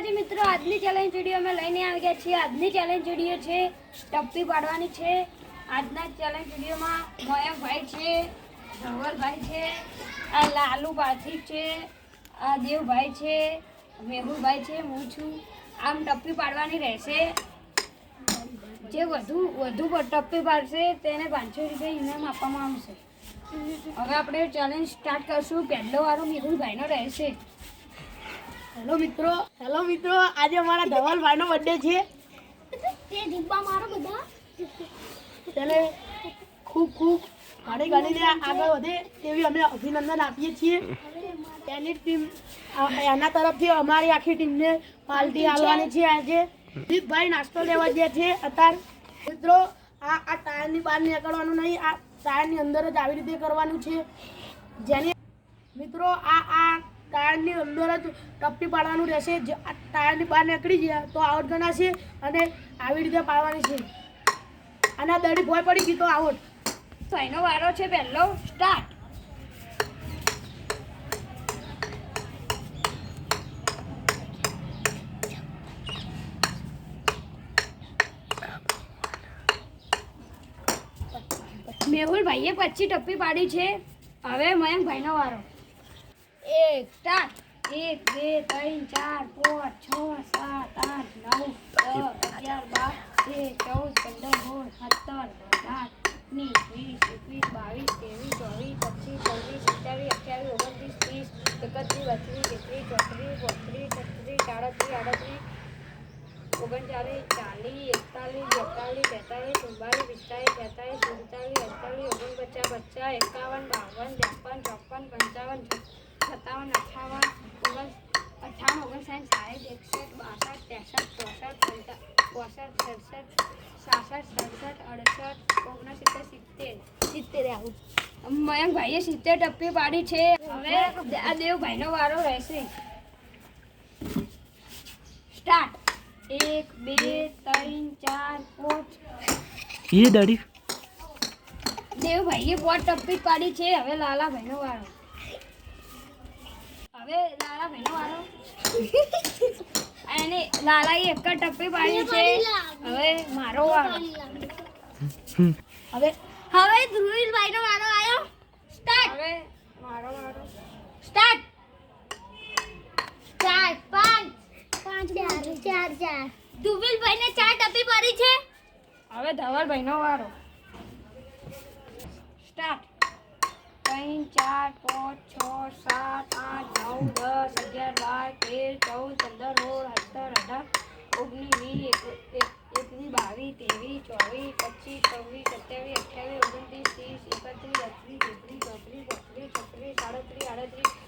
માતાજી મિત્રો, આજની ચેલેન્જ વિડીયો અમે લઈને આવી ગયા છીએ। આજની ચેલેન્જ વિડીયો છે ટપ્પી પાડવાની છે। આજના ચેલેન્જ વિડીયોમાં મયંકભાઈ છે, ધવલભાઈ છે, આ લાલુ પાર્થિક છે, આ દેવભાઈ છે, મેહુલભાઈ છે, હું છું। આમ ટપ્પી પાડવાની રહેશે। જે વધુ ટપ્પી પાડશે તેને 500 રૂપિયા ઇનામ આપવામાં આવશે। હવે આપણે ચેલેન્જ સ્ટાર્ટ કરશું। પહેલો વારો મેહુલભાઈનો રહેશે। હેલો મિત્રો, આજે અમારા ધવલભાઈનો બર્થડે છે। તે જીબ્બા મારો બધા તેને ખૂબ ગણીને આગળ વધે તેવી અમે અભિનંદન આપીએ છીએ। તેની ટીમ એના તરફથી અમારી આખી ટીમને પાર્ટી આપવાની છે। આજે જીતભાઈ નાસ્તો લેવા ગયા છે। અત્યારે મિત્રો આ ટાયરની બહાર નીકળવાનું નહીં, આ ટાયરની અંદર જ આવી રીતે કરવાનું છે। જેને મિત્રો આ ટાયરની અંદર જ ટપ્પી પાડવાનું રહેશે। જો આ ટાયરની બહાર નીકળી ગયા તો આઉટ ગણાશે અને આવી રીતે પાડવાની છે। અને આ દડી ભોય પડી ગઈ તો આઉટ। ભાઈનો વારો છે। પહેલો સ્ટાર્ટ। મેહુલભાઈએ 25 ટપ્પી પાડી છે। હવે મયંકભાઈનો વારો। એક સ્ટાર્ટ। 1 2 3 4 5 6 7 8 9 10 11 12 13 મયંકભાઈએ 70 ટપ્પી પાડી છે। હવે આ દેવભાઈનો વારો રહેશે। સ્ટાર્ટ। 1 2 3 4 5 ये दाढ़ी દેવભાઈએ 5 ટપ્પી પાડી છે। હવે લાલાભાઈનો વારો। અને લાલાએ 1 ટપ્પી પાડી છે। હવે મારો વારો। હવે ધ્રુવીલભાઈનો વારો આવ્યો। સ્ટાર્ટ। હવે મારો વારો। સ્ટાર્ટ। 4 ધ્રુવીલભાઈને 4 ટપ્પી પાડી છે। હવે ધવલભાઈનો વારો। સ્ટાર્ટ। 3 4 5 6 7 8 9 10 11 12 13 14 15 16 17 18 19 20 21 22 23 24 25 26 27 28 29 30 41 42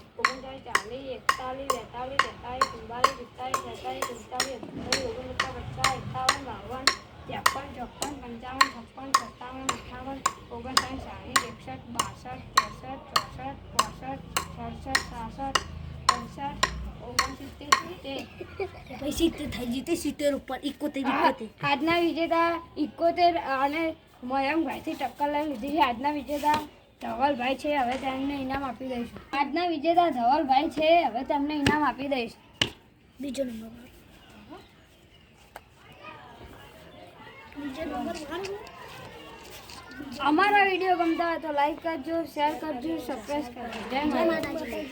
આજના વિજેતા 71 અને મયંકભાઈથી ટક્કર લઈ લીધી છે। આજના વિજેતા ધવલભાઈ છે। હવે તેમને ઇનામ આપી દઈશું। આજના વિજેતા ધવલભાઈ છે। હવે તેમને ઇનામ આપી દઈશ। બીજો નંબર અમારા વિડીયો ગમતા હોય તો લાઈક કરજો, શેર કરજો, સબસ્ક્રાઇબ કરજો। જય માતાજી।